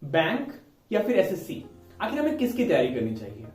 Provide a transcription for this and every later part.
Bank या फिर SSC, आखिर हमें किसकी तैयारी करनी चाहिए?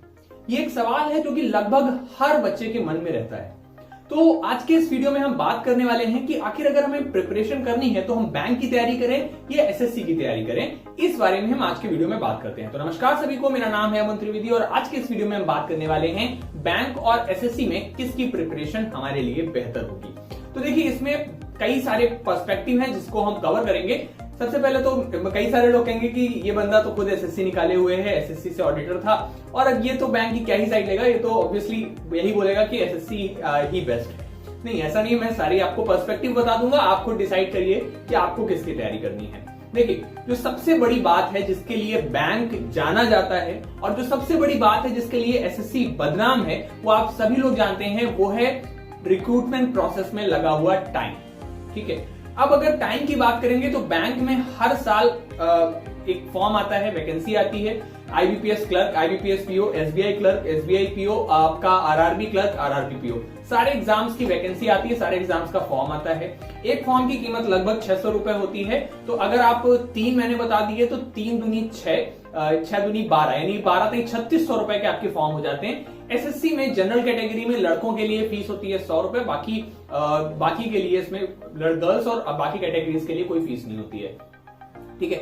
ये एक सवाल है जो कि लगभग हर बच्चे के मन में रहता है। तो आज के इस वीडियो में हम बात करने वाले हैं कि आखिर अगर हमें प्रिपरेशन करनी है तो हम बैंक की तैयारी करें या एसएससी की तैयारी करें, इस बारे में हम आज के वीडियो में बात करते हैं। तो नमस्कार सभी को, मेरा नाम है अमन त्रिवेदी और आज के इस वीडियो में हम बात करने वाले हैं बैंक और एसएससी में किसकी प्रिपरेशन हमारे लिए बेहतर होगी। तो देखिए, इसमें कई सारे पर्सपेक्टिव हैं जिसको हम कवर करेंगे। सबसे पहले तो कई सारे लोग कहेंगे कि ये बंदा तो खुद एसएससी निकाले हुए है, एसएससी से ऑडिटर था और अब ये तो बैंक की क्या ही साइड लेगा, ये तो ऑब्वियसली यही बोलेगा कि एसएससी ही बेस्ट है। नहीं, ऐसा नहीं, मैं सारी आपको पर्सपेक्टिव बता दूंगा, आप खुद डिसाइड करिए कि आपको किसकी तैयारी करनी है। देखिए, जो सबसे बड़ी बात है जिसके लिए बैंक जाना जाता है और जो सबसे बड़ी बात है जिसके लिए एसएससी बदनाम है, वो आप सभी लोग जानते हैं, वो है रिक्रूटमेंट प्रोसेस में लगा हुआ टाइम। ठीक है, अब अगर टाइम की बात करेंगे तो बैंक में हर साल एक फॉर्म आता है, वैकेंसी आती है, IBPS clerk, IBPS PO, SBI clerk, SBI PO, आपका आरआरबी क्लर्क, आरआरबी पीओ, सारे एग्जाम्स की वैकेंसी आती है, सारे एग्जाम्स का फॉर्म आता है। एक फॉर्म की कीमत लगभग 600 रुपए होती है। तो अगर आप 3 महीने बता दिए तो 3 दूनी 6, 6 दूनी 12, यानी 12 से 3600 रुपए के आपके फॉर्म हो जाते हैं। एसएससी में जनरल कैटेगरी में लड़कों के लिए फीस होती है 100 रुपए, बाकी के लिए इसमें गर्ल्स और बाकी कैटेगरीज के लिए कोई फीस नहीं होती है। ठीक है,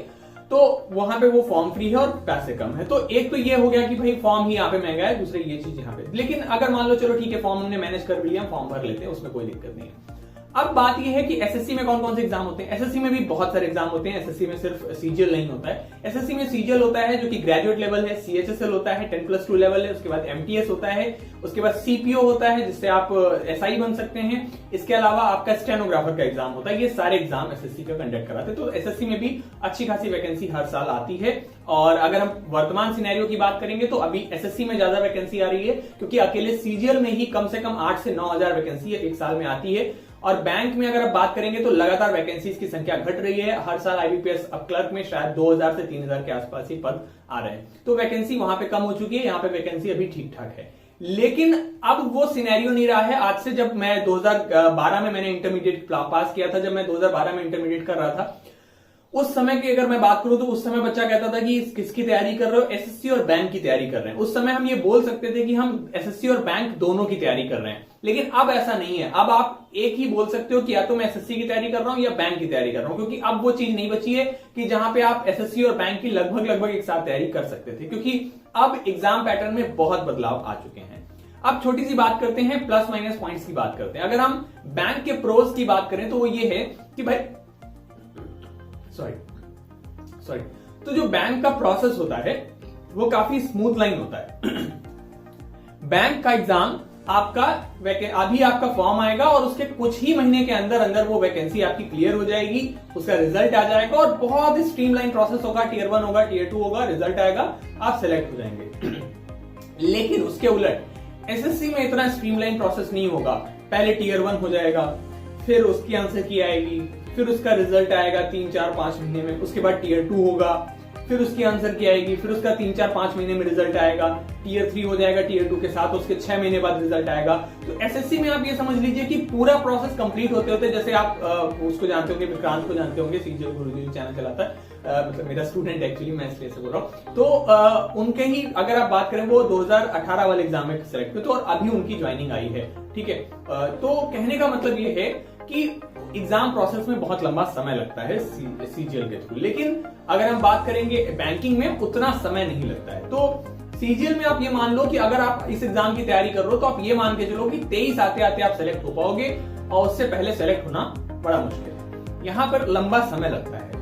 तो वहां पे वो फॉर्म फ्री है और पैसे कम है। तो एक तो ये हो गया कि भाई फॉर्म ही यहाँ पे महंगा है, दूसरे ये चीज यहाँ पे। लेकिन अगर मान लो चलो ठीक है, फॉर्म हमने मैनेज कर लिया, फॉर्म भर लेते हैं, उसमें कोई दिक्कत नहीं है। अब बात यह है कि एसएससी में कौन कौन से एग्जाम होते हैं। एसएससी में भी बहुत सारे एग्जाम होते हैं। एसएससी में सिर्फ सीजीएल नहीं होता है। एसएससी में सीजीएल होता है जो कि ग्रेजुएट लेवल है, सीएचएसएल होता है 10+2 लेवल है, उसके बाद एमटीएस होता है, उसके बाद सीपीओ होता है जिससे आप एसआई बन सकते हैं। इसके अलावा आपका स्टेनोग्राफर का एग्जाम होता है। ये सारे एग्जाम एसएससी का कंडक्ट कराते हैं। तो एसएससी में भी अच्छी खासी वैकेंसी हर साल आती है। और अगर हम वर्तमान सिनेरियो की बात करेंगे तो अभी एसएससी में ज्यादा वैकेंसी आ रही है क्योंकि अकेले सीजीएल में ही कम से कम 8 से 9 हजार वैकेंसी एक साल में आती है। और बैंक में अगर आप बात करेंगे तो लगातार वैकेंसीज की संख्या घट रही है। हर साल आईबीपीएस अब क्लर्क में शायद 2000 से 3000 के आसपास ही पद आ रहे हैं। तो वैकेंसी वहां पे कम हो चुकी है, यहाँ पे वैकेंसी अभी ठीक ठाक है। लेकिन अब वो सिनेरियो नहीं रहा है। आज से जब मैं 2012 में मैंने इंटरमीडिएट पास किया था, जब मैं 2012 में इंटरमीडिएट कर रहा था, उस समय की अगर मैं बात करूं तो उस समय बच्चा कहता था कि किसकी तैयारी कर रहे हो, एसएससी और बैंक की तैयारी कर रहे हैं। उस समय हम ये बोल सकते थे कि हम एसएससी और बैंक दोनों की तैयारी कर रहे हैं। लेकिन अब ऐसा नहीं है। अब आप एक ही बोल सकते हो कि या तो मैं एसएससी की तैयारी कर रहा हूं या बैंक की तैयारी कर रहा हूं, क्योंकि अब वो चीज नहीं बची है कि जहां पे आप एसएससी और बैंक की लगभग एक साथ तैयारी कर सकते थे, क्योंकि अब एग्जाम पैटर्न में बहुत बदलाव आ चुके हैं। अब छोटी सी बात करते हैं, प्लस माइनस पॉइंट्स की बात करते हैं। अगर हम बैंक के प्रोज की बात करें तो वो ये है कि भाई सॉरी, तो जो बैंक का प्रोसेस होता है वो काफी स्मूथ लाइन होता है। बैंक का एग्जाम आपका अभी आपका फॉर्म आएगा और उसके कुछ ही महीने के अंदर अंदर वो वैकेंसी आपकी क्लियर हो जाएगी, उसका रिजल्ट आ जाएगा और बहुत ही स्ट्रीमलाइन प्रोसेस होगा। टियर 1 होगा, टियर 2 होगा, रिजल्ट आएगा, आप सिलेक्ट हो जाएंगे। लेकिन उसके उलट एसएससी में इतना स्ट्रीमलाइन प्रोसेस नहीं होगा। पहले टियर 1 हो जाएगा, फिर उसकी आंसर की आएगी, फिर उसका रिजल्ट आएगा 3, 4, 5 महीने में, उसके बाद टियर 2 होगा, फिर उसकी आंसर की आएगी, फिर उसका 3, 4, 5 महीने में रिजल्ट आएगा, टियर 3 हो जाएगा टियर 2 के साथ, उसके 6 महीने बाद रिजल्ट आएगा। तो एसएससी में आप ये समझ लीजिए कि पूरा प्रोसेस कंप्लीट होते होते, जैसे आप उसको जानते होंगे, विक्रांत को जानते होंगे, सीजीएल गुरुजी चैनल चलाता है, मतलब मेरा स्टूडेंट एक्चुअली, मैं इसलिए से बोल रहा हूँ। तो उनके ही अगर आप बात करें, वो 2018 वाले एग्जाम में सिलेक्ट हुए तो और अभी उनकी ज्वाइनिंग आई है। ठीक है, तो कहने का मतलब ये है कि एग्जाम प्रोसेस में बहुत लंबा समय लगता है सीजीएल के थ्रू। लेकिन अगर हम बात करेंगे बैंकिंग में, उतना समय नहीं लगता है। तो सीजीएल में आप ये मान लो कि अगर आप इस एग्जाम की तैयारी कर रहे हो तो आप ये मान के चलो कि 23 आते आते आप सेलेक्ट हो पाओगे और उससे पहले सेलेक्ट होना बड़ा मुश्किल है। यहां पर लंबा समय लगता है।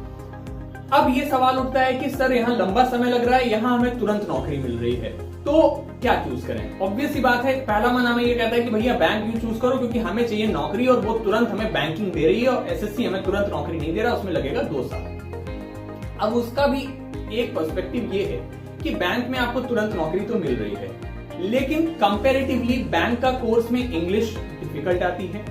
अब ये सवाल उठता है कि सर यहाँ लंबा समय लग रहा है, यहाँ हमें तुरंत नौकरी मिल रही है, तो क्या चूज करें? ऑब्वियस सी बात है, पहला मन हमें ये कहता है कि भैया बैंक यू चूज करो क्योंकि हमें चाहिए नौकरी और वो तुरंत हमें बैंकिंग दे रही है, और एसएससी हमें तुरंत नौकरी नहीं दे रहा, उसमें लगेगा 2 साल। अब उसका भी एक पर्सपेक्टिव ये है कि बैंक में आपको तुरंत नौकरी तो मिल रही है, लेकिन कंपैरेटिवली बैंक का कोर्स में इंग्लिश डिफिकल्ट आती है,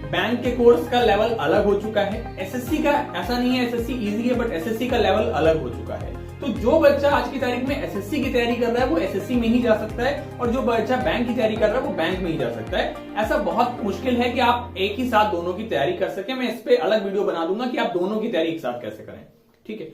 बैंक के कोर्स का लेवल अलग हो चुका है। एसएससी का ऐसा नहीं है, एसएससी इजी है, बट एसएससी का लेवल अलग हो चुका है। तो जो बच्चा आज की तारीख में एसएससी की तैयारी कर रहा है वो एसएससी में ही जा सकता है, और जो बच्चा बैंक की तैयारी कर रहा है वो बैंक में ही जा सकता है। ऐसा बहुत मुश्किल है कि आप एक ही साथ दोनों की तैयारी कर सके। मैं इस पे अलग वीडियो बना दूंगा कि आप दोनों की तैयारी एक साथ कैसे करें। ठीक है,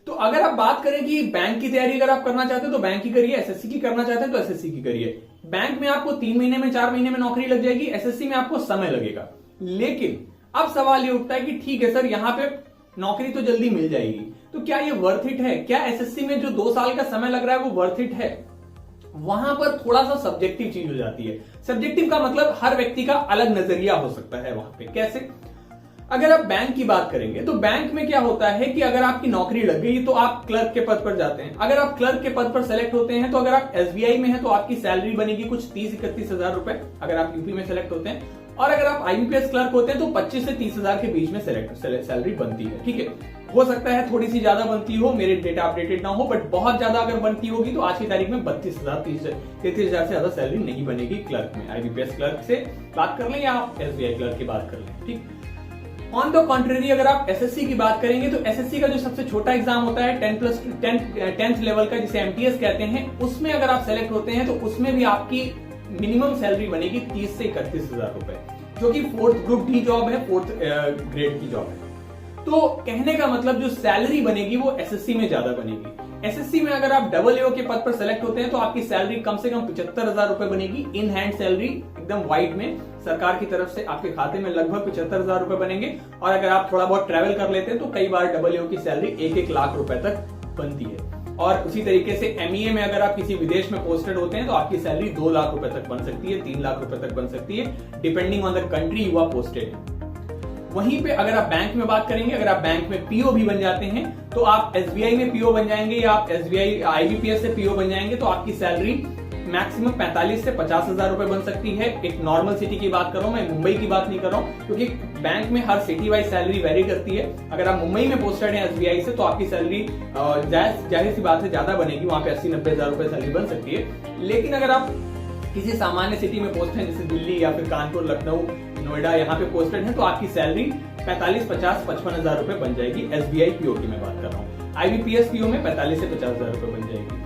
तो अगर आप बात करें कि बैंक की तैयारी अगर आप करना चाहते हो तो बैंक की करिए, एसएससी की करना चाहते हैं तो एसएससी की करिए। बैंक में आपको 3 महीने में 4 महीने में नौकरी लग जाएगी, एसएससी में आपको समय लगेगा। लेकिन अब सवाल ये उठता है कि ठीक है सर, यहां पे नौकरी तो जल्दी मिल जाएगी, तो क्या ये वर्थ इट है? क्या एसएससी में जो 2 साल का समय लग रहा है वो वर्थ इट है? वहां पर थोड़ा सा सब्जेक्टिव चीज हो जाती है। सब्जेक्टिव का मतलब हर व्यक्ति का अलग नजरिया हो सकता है वहां पे। कैसे? अगर आप बैंक की बात करेंगे तो बैंक में क्या होता है कि अगर आपकी नौकरी लग गई तो आप क्लर्क के पद पर जाते हैं। अगर आप क्लर्क के पद पर सेलेक्ट होते हैं तो अगर आप एसबीआई में हैं तो आपकी सैलरी बनेगी कुछ 30-31 हजार रुपए, अगर आप यूपी में सेलेक्ट होते हैं। और अगर आप आईबीपीएस क्लर्क होते हैं तो 25 से 30 हजार के बीच में सैलरी बनती है। ठीक है, हो सकता है थोड़ी सी ज्यादा बनती हो, मेरे डेटा अपडेटेड ना हो, बट बहुत ज्यादा अगर बनती होगी तो आज की तारीख में 32,000 33,000 से ज्यादा सैलरी नहीं बनेगी क्लर्क में। आईबीपीएस क्लर्क से बात कर लें या आप एसबीआई क्लर्क की बात कर लें। ठीक, ऑन द कॉन्ट्रेरी अगर आप एसएससी की बात करेंगे तो एसएससी का जो सबसे छोटा एग्जाम होता है 10th लेवल का, जिसे एमटीएस कहते हैं, उसमें अगर आप सेलेक्ट होते हैं तो उसमें भी आपकी मिनिमम सैलरी बनेगी 30 से 31 हजार रुपए, जो कि 4th ग्रुप डी जॉब है, 4th ग्रेड की जॉब है। तो कहने का मतलब जो सैलरी बनेगी वो एसएससी में ज्यादा बनेगी। एसएससी में अगर आप डबल एओ के पद पर सेलेक्ट होते हैं तो आपकी सैलरी कम से कम 75,000 रुपए बनेगी। इन हैंड सैलरी एकदम व्हाइट में सरकार की तरफ से आपके खाते में लगभग 75,000 रुपए बनेंगे। और अगर आप थोड़ा बहुत ट्रैवल कर लेते हैं तो कई बार डबल एओ की सैलरी 1-1 लाख रुपए तक बनती है। और उसी तरीके से एमईए में अगर आप किसी विदेश में पोस्टेड होते हैं तो आपकी सैलरी 2 लाख रुपए तक बन सकती है, 3 लाख रुपए तक बन सकती है, depending on the country you are posted. वहीं पे अगर आप बैंक में बात करेंगे, अगर आप बैंक में पीओ भी बन जाते हैं तो आप एसबीआई में पीओ बन जाएंगे या आप एसबीआई आईबीपीएस से पीओ बन जाएंगे तो आपकी सैलरी मैक्सिमम 45 से 50 हजार रुपए बन सकती है। एक नॉर्मल सिटी की बात कर रहा हूं मैं, मुंबई की बात नहीं कर रहा हूं, क्योंकि बैंक में हर सिटी वाइज सैलरी वेरी करती है। अगर आप मुंबई में पोस्टेड हैं एसबीआई से तो आपकी सैलरी जाहिर सी बात है ज्यादा बनेगी, वहां पे 80-90 हजार रुपए सैलरी बन सकती है। लेकिन अगर आप किसी सामान्य सिटी में पोस्ट हैं जैसे दिल्ली या फिर कानपुर, लखनऊ, नोएडा, यहाँ पे पोस्टेड है तो आपकी सैलरी 45, 50, 55 हजार रुपए बन जाएगी। एसबीआई पीओ की मैं बात कर रहा हूँ। आईबीपीएस पीओ में 45 से 50 हजार रुपए बन जाएगी।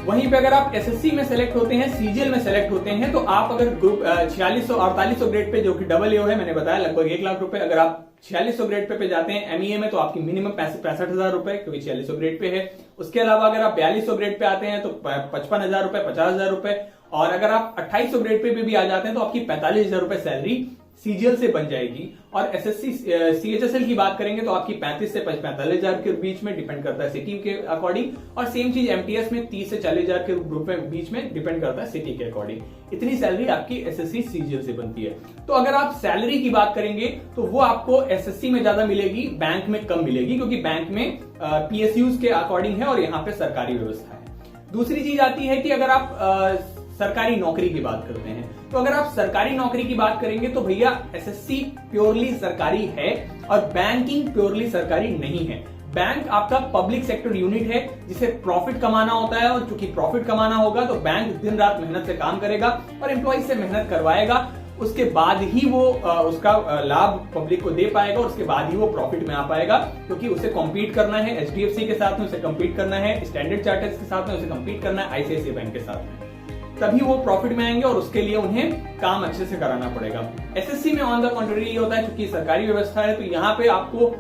वहीं पे अगर आप एसएससी में सेलेक्ट होते हैं, सीजीएल में सेलेक्ट होते हैं तो आप अगर ग्रुप 4600-4800 ग्रेड पे, जो कि डबल एओ है, मैंने बताया लगभग 1 लाख रुपए, अगर आप 4600 ग्रेड पे जाते हैं एमईए में तो आपकी मिनिमम 65 हजार रुपए, क्योंकि 4600 ग्रेड पे है। उसके अलावा अगर आप 4200 ग्रेड पे आते हैं तो 55 हजार रुपए, 50 हजार रुपए। और अगर आप 2800 ग्रेड पे भी आ जाते हैं तो आपकी 45 हजार रुपए सैलरी सीजीएल से बन जाएगी। और एसएससी सीएचएसएल की बात करेंगे तो आपकी 35 से 45 हजार के बीच में, डिपेंड करता है सिटी के अकॉर्डिंग। और सेम चीज एमटीएस में 30 से 40 हजार के ग्रुप में बीच में, डिपेंड करता है सिटी के अकॉर्डिंग। इतनी सैलरी आपकी एसएससी सीजीएल से बनती है। तो अगर आप सैलरी की बात करेंगे तो वो आपको एसएससी में ज्यादा मिलेगी, बैंक में कम मिलेगी, क्योंकि बैंक में पीएसयूज के अकॉर्डिंग है और यहाँ पे सरकारी व्यवस्था है। दूसरी चीज आती है कि अगर आप सरकारी नौकरी की बात करते हैं तो अगर आप सरकारी नौकरी की बात करेंगे तो भैया एसएससी प्योरली सरकारी है और बैंकिंग प्योरली सरकारी नहीं है। बैंक आपका पब्लिक सेक्टर यूनिट है जिसे प्रॉफिट कमाना होता है, और चूंकि प्रॉफिट कमाना होगा तो बैंक दिन रात मेहनत से काम करेगा और एम्प्लॉय से मेहनत करवाएगा। उसके बाद ही वो उसका लाभ पब्लिक को दे पाएगा और उसके बाद ही वो प्रॉफिट में आ पाएगा, क्योंकि उसे कॉम्पीट करना है एचडीएफसी के साथ में, उसे कम्पीट करना है स्टैंडर्ड चार्टर्स के साथ में, उसे कम्पीट करना है आईसीआईसीआई बैंक के साथ में, तभी वो प्रॉफिट में आएंगे और उसके लिए उन्हें काम अच्छे से कराना पड़ेगा। एसएससी में ऑन द कॉन्ट्ररी ये होता है, क्योंकि सरकारी व्यवस्था है तो यहाँ पे आपको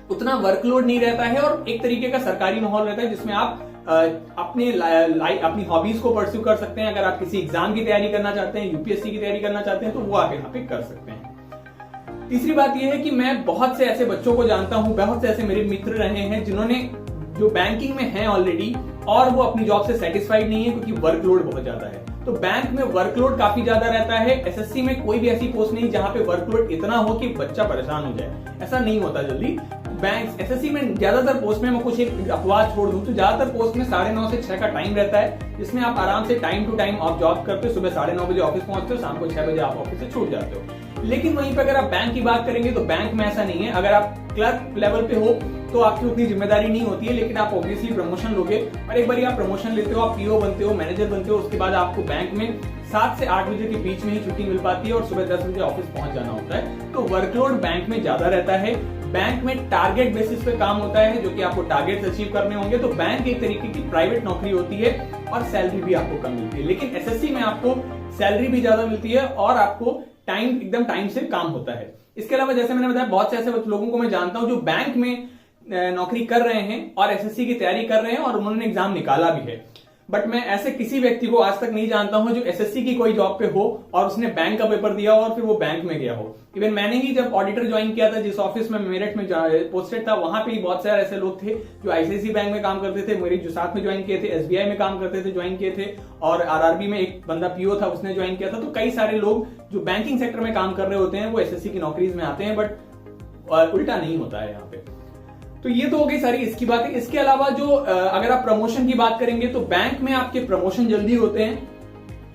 उतना वर्कलोड नहीं रहता है और एक तरीके का सरकारी माहौल रहता है जिसमें आप अपनी हॉबीज को परस्यू कर सकते हैं। अगर आप किसी एग्जाम की तैयारी करना चाहते हैं, यूपीएससी की तैयारी करना चाहते हैं तो वो आप यहाँ पे कर सकते हैं। तीसरी बात यह है कि मैं बहुत से ऐसे बच्चों को जानता हूं, बहुत से ऐसे मेरे मित्र रहे हैं जिन्होंने जो बैंकिंग में हैं ऑलरेडी और वो अपनी जॉब से सेटिस्फाइड नहीं है क्योंकि वर्कलोड बहुत ज्यादा है। तो बैंक में वर्कलोड काफी ज्यादा रहता है। एसएससी में कोई भी ऐसी पोस्ट नहीं जहां पे वर्कलोड इतना हो कि बच्चा परेशान हो जाए, ऐसा नहीं होता जल्दी। बैंक एसएससी में ज्यादातर पोस्ट में, मैं कुछ एक अपवाद छोड़ दूं तो ज्यादातर पोस्ट में 9:30 से 6 का टाइम रहता है, जिसमें आप आराम से टाइम टू टाइम आप जॉब करते हो। सुबह 9:30 बजे ऑफिस पहुंचते हो, शाम को 6 बजे आप ऑफिस से छूट जाते हो। लेकिन वहीं पे अगर आप बैंक की बात करेंगे तो बैंक में ऐसा नहीं है। अगर आप क्लर्क लेवल पे हो तो आपकी उतनी जिम्मेदारी नहीं होती है, लेकिन आप ऑब्वियसली प्रमोशन लोगे और एक बार आप प्रमोशन लेते हो, आप पीओ बनते हो, मैनेजर बनते हो, उसके बाद आपको बैंक में 7 से 8 बजे के बीच में ही छुट्टी मिल पाती है और सुबह 10 बजे ऑफिस पहुंच जाना होता है। तो वर्कलोड बैंक में ज्यादा रहता है। बैंक में टारगेट बेसिस पे काम होता है, जो कि आपको टारगेट्स अचीव करने होंगे। तो बैंक एक तरीके की प्राइवेट नौकरी होती है और सैलरी भी आपको कम मिलती है। लेकिन एसएससी में आपको सैलरी भी ज्यादा मिलती है और आपको एकदम टाइम से काम होता है। इसके अलावा जैसे मैंने बताया, बहुत से ऐसे लोगों को मैं जानता हूं जो बैंक में नौकरी कर रहे हैं और एसएससी की तैयारी कर रहे हैं और उन्होंने एग्जाम निकाला भी है, बट मैं ऐसे किसी व्यक्ति को आज तक नहीं जानता हूं जो एसएससी की कोई जॉब पे हो और उसने बैंक का पेपर दिया हो और फिर वो बैंक में गया हो। इवन मैंने ही जब ऑडिटर ज्वाइन किया था, जिस ऑफिस में मेरठ में पोस्टेड था, वहां पे बहुत सारे ऐसे लोग थे जो आईसीआईसी बैंक में काम करते थे, मेरी जो साथ में ज्वाइन किए थे, एसबीआई में काम करते थे, ज्वाइन किए थे, और आरआरबी में एक बंदा पीओ था, उसने ज्वाइन किया था। तो कई सारे लोग जो बैंकिंग सेक्टर में काम कर रहे होते हैं वो एसएससी की नौकरीज में आते हैं, बट उल्टा नहीं होता है यहाँ पे। तो ये तो हो गई सारी इसकी बात है। इसके अलावा जो अगर आप प्रमोशन की बात करेंगे तो बैंक में आपके प्रमोशन जल्दी होते हैं,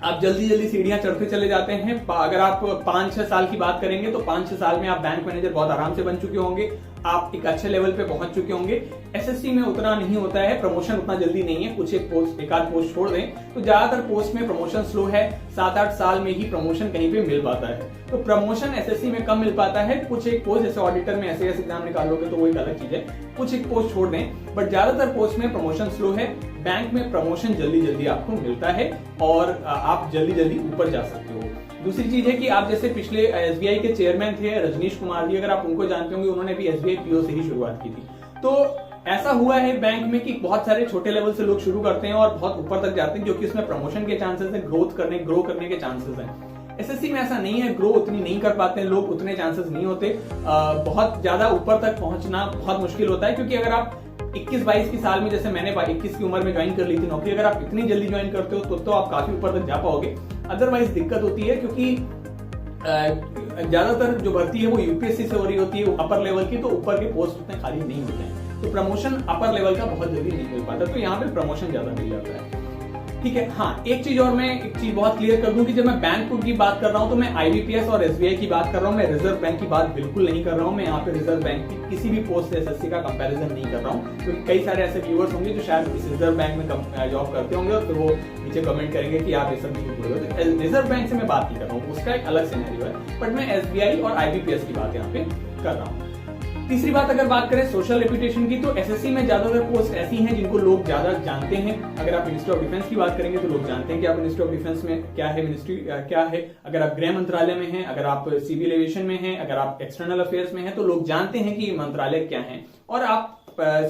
आप जल्दी जल्दी सीढ़ियां चढ़ते चले जाते हैं। अगर आप 5-6 साल की बात करेंगे तो 5-6 साल में आप बैंक मैनेजर बहुत आराम से बन चुके होंगे, आप एक अच्छे लेवल पे पहुंच चुके होंगे। एसएससी में उतना नहीं होता है, प्रमोशन उतना जल्दी नहीं है, कुछ एक आध पोस्ट छोड़ दें तो ज्यादातर पोस्ट में प्रमोशन स्लो है, 7-8 साल में ही प्रमोशन कहीं पे मिल पाता है। तो प्रमोशन एसएससी में कम मिल पाता है, कुछ एक पोस्ट जैसे ऑडिटर में ऐसे एग्जाम निकालोगे तो वो एक अलग चीज है, कुछ एक पोस्ट छोड़ दें, बट ज्यादातर पोस्ट में प्रमोशन स्लो है। बैंक में प्रमोशन जल्दी जल्दी आपको मिलता है और आप जल्दी जल्दी ऊपर जा सकते हो। दूसरी चीज है कि आप जैसे पिछले एसबीआई के चेयरमैन थे रजनीश कुमार जी, अगर आप उनको जानते होंगे, उन्होंने भी एसबीआई पीओ से ही शुरुआत की थी। तो ऐसा हुआ है बैंक में कि बहुत सारे छोटे लेवल से लोग शुरू करते हैं और बहुत ऊपर तक जाते हैं, क्योंकि उसमें प्रमोशन के चांसेस है, ग्रो करने के चांसेस हैं। एसएससी में ऐसा नहीं है, ग्रो उतनी नहीं कर पाते हैं लोग, उतने चांसेस नहीं होते। बहुत ज्यादा ऊपर तक पहुंचना बहुत मुश्किल होता है, क्योंकि अगर आप 21-22 की साल में, जैसे मैंने 21 की उम्र में ज्वाइन कर ली थी नौकरी, अगर आप इतनी जल्दी ज्वाइन करते हो तो आप काफी ऊपर तक जा पाओगे। अदरवाइज दिक्कत होती है, क्योंकि ज्यादातर जो भर्ती है वो यूपीएससी से हो रही होती है अपर लेवल की, तो ऊपर के पोस्ट उतने खाली नहीं होते हैं, तो प्रमोशन अपर लेवल का बहुत जल्दी नहीं मिल पाता, तो यहाँ पे प्रमोशन ज्यादा मिल जाता है। ठीक है, हाँ, एक चीज बहुत क्लियर कर दूं कि जब मैं बैंक की बात कर रहा हूं तो मैं आईबीपीएस और एसबीआई की बात कर रहा हूं, मैं रिजर्व बैंक की बात बिल्कुल नहीं कर रहा हूं। मैं यहाँ पे रिजर्व बैंक की किसी भी पोस्ट से एसएससी का कंपैरिजन नहीं कर रहा हूं, क्योंकि कई सारे ऐसे व्यूअर्स होंगे जो शायद इस रिजर्व बैंक में जॉब करते होंगे और फिर वो नीचे कमेंट करेंगे कि आप ये सब नहीं। रिजर्व बैंक से मैं बात नहीं कर रहा हूँ, उसका एक अलग सिनेरियो है, बट मैं एसबीआई और आईबीपीएस की बात यहाँ पे कर रहा हूँ। तीसरी बात अगर बात करें सोशल रेपुटेशन की, तो एसएससी में ज्यादातर पोस्ट ऐसी हैं जिनको लोग ज्यादा जानते हैं। अगर आप मिनिस्ट्री ऑफ डिफेंस की बात करेंगे तो लोग जानते हैं कि आप मिनिस्ट्री ऑफ डिफेंस में क्या है, मिनिस्ट्री क्या है। अगर आप गृह मंत्रालय में हैं, अगर आप सिविल एविएशन में हैं, अगर आप एक्सटर्नल अफेयर्स में हैं, तो लोग जानते हैं कि ये मंत्रालय क्या है। और आप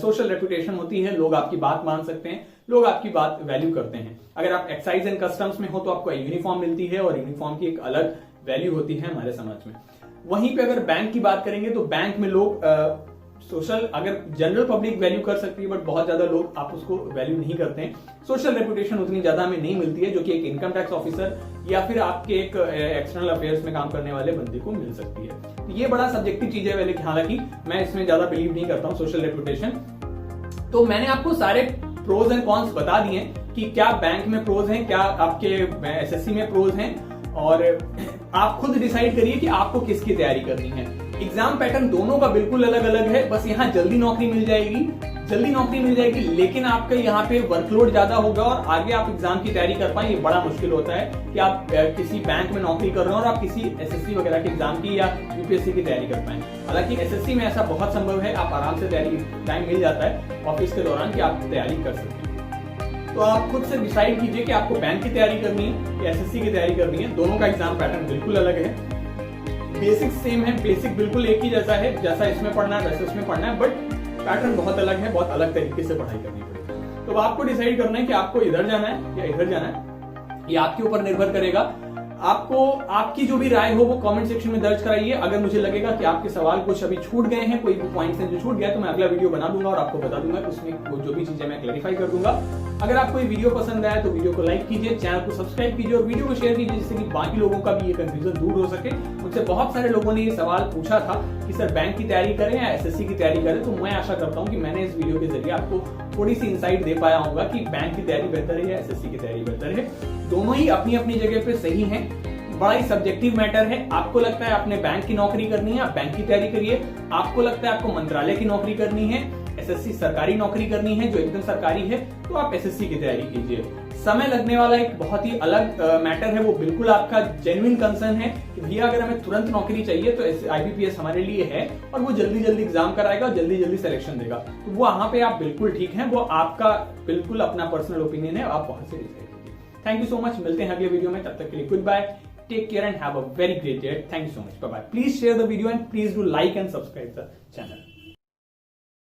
सोशल रेपुटेशन होती है, लोग आपकी बात मान सकते हैं, लोग आपकी बात वैल्यू करते हैं। अगर आप एक्साइज एंड कस्टम्स में हो तो आपको यूनिफॉर्म मिलती है और यूनिफॉर्म की एक अलग वैल्यू होती है हमारे समाज में। वहीं पे अगर बैंक की बात करेंगे तो बैंक में लोग सोशल, अगर जनरल पब्लिक वैल्यू कर सकती है, बट बहुत ज्यादा लोग आप उसको वैल्यू नहीं करते हैं। सोशल रेपुटेशन उतनी ज्यादा हमें नहीं मिलती है जो कि एक इनकम टैक्स ऑफिसर या फिर आपके एक एक्सटर्नल अफेयर्स में काम करने वाले बंदे को मिल सकती है। ये बड़ा सब्जेक्टिव चीज है, हालांकि मैं इसमें ज्यादा बिलीव नहीं करता हूँ सोशल रेपुटेशन। तो मैंने आपको सारे प्रोज एंड कॉन्स बता दिए कि क्या बैंक में प्रोज हैं, क्या आपके एसएससी में प्रोज हैं, और आप खुद डिसाइड करिए कि आपको किसकी तैयारी करनी है। एग्जाम पैटर्न दोनों का बिल्कुल अलग अलग है, बस यहाँ जल्दी नौकरी मिल जाएगी, लेकिन आपका यहाँ पे वर्कलोड ज्यादा होगा और आगे आप एग्जाम की तैयारी कर पाए ये बड़ा मुश्किल होता है कि आप किसी बैंक में नौकरी कर रहे हो और आप किसी एसएससी वगैरह के एग्जाम की या यूपीएससी की तैयारी कर पाए। हालांकि एसएससी में ऐसा बहुत संभव है, आप आराम से तैयारी टाइम मिल जाता है ऑफिस के दौरान कि आप तैयारी कर सकते हैं। तो आप खुद से डिसाइड कीजिए कि आपको बैंक की तैयारी करनी है या एसएससी की तैयारी करनी है। दोनों का एग्जाम पैटर्न बिल्कुल अलग है, बेसिक सेम है, बेसिक बिल्कुल एक ही जैसा है, जैसा इसमें पढ़ना है वैसे उसमें पढ़ना है, बट पैटर्न बहुत अलग है, बहुत अलग तरीके से पढ़ाई करनी पड़ेगी। तो आपको डिसाइड करना है कि आपको इधर जाना है या इधर जाना है, ये आपके ऊपर निर्भर करेगा। आपको आपकी जो भी राय हो वो कमेंट सेक्शन में दर्ज कराइए। अगर मुझे लगेगा कि आपके सवाल कुछ अभी छूट गए हैं, कोई भी पॉइंट्स हैं जो छूट गया, तो मैं अगला वीडियो बना दूंगा और आपको बता दूंगा, उसमें जो भी चीजें मैं क्लैरिफाई कर दूंगा। अगर आपको ये वीडियो पसंद आया तो वीडियो को लाइक कीजिए, चैनल को सब्सक्राइब कीजिए और वीडियो को शेयर कीजिए, जिससे कि बाकी लोगों का भी ये कंफ्यूजन दूर हो सके। मुझसे बहुत सारे लोगों ने ये सवाल पूछा था कि सर बैंक की तैयारी करें या एसएससी की तैयारी करें, तो मैं आशा करता हूँ कि मैंने इस वीडियो के जरिए आपको थोड़ी सी इंसाइट दे पाया होगा कि बैंक की तैयारी बेहतर है या एसएससी की तैयारी बेहतर है। दोनों ही अपनी अपनी जगह पे सही है, बड़ा ही सब्जेक्टिव मैटर है। आपको लगता है आपने बैंक की नौकरी करनी है, आप बैंक की तैयारी करिए। आपको लगता है आपको मंत्रालय की नौकरी करनी है, एसएससी सरकारी नौकरी करनी है जो एकदम सरकारी है, तो आप एसएससी की तैयारी कीजिए। समय लगने वाला एक बहुत ही अलग मैटर है, वो बिल्कुल आपका जेन्युइन कंसर्न है कि भैया अगर हमें तुरंत नौकरी चाहिए तो आईबीपीएस हमारे लिए है और वो जल्दी जल्दी एग्जाम कराएगा और जल्दी जल्दी सिलेक्शन देगा, तो वो वहां पे आप बिल्कुल ठीक है, वो आपका बिल्कुल अपना पर्सनल ओपिनियन है, आप वहां से डिसाइड कीजिए। थैंक यू सो मच, मिलते हैं अगले वीडियो में, तब तक के लिए good bye, take care and have a very great day. Thank you so much. Bye bye. Please share the video and please do like and subscribe the channel.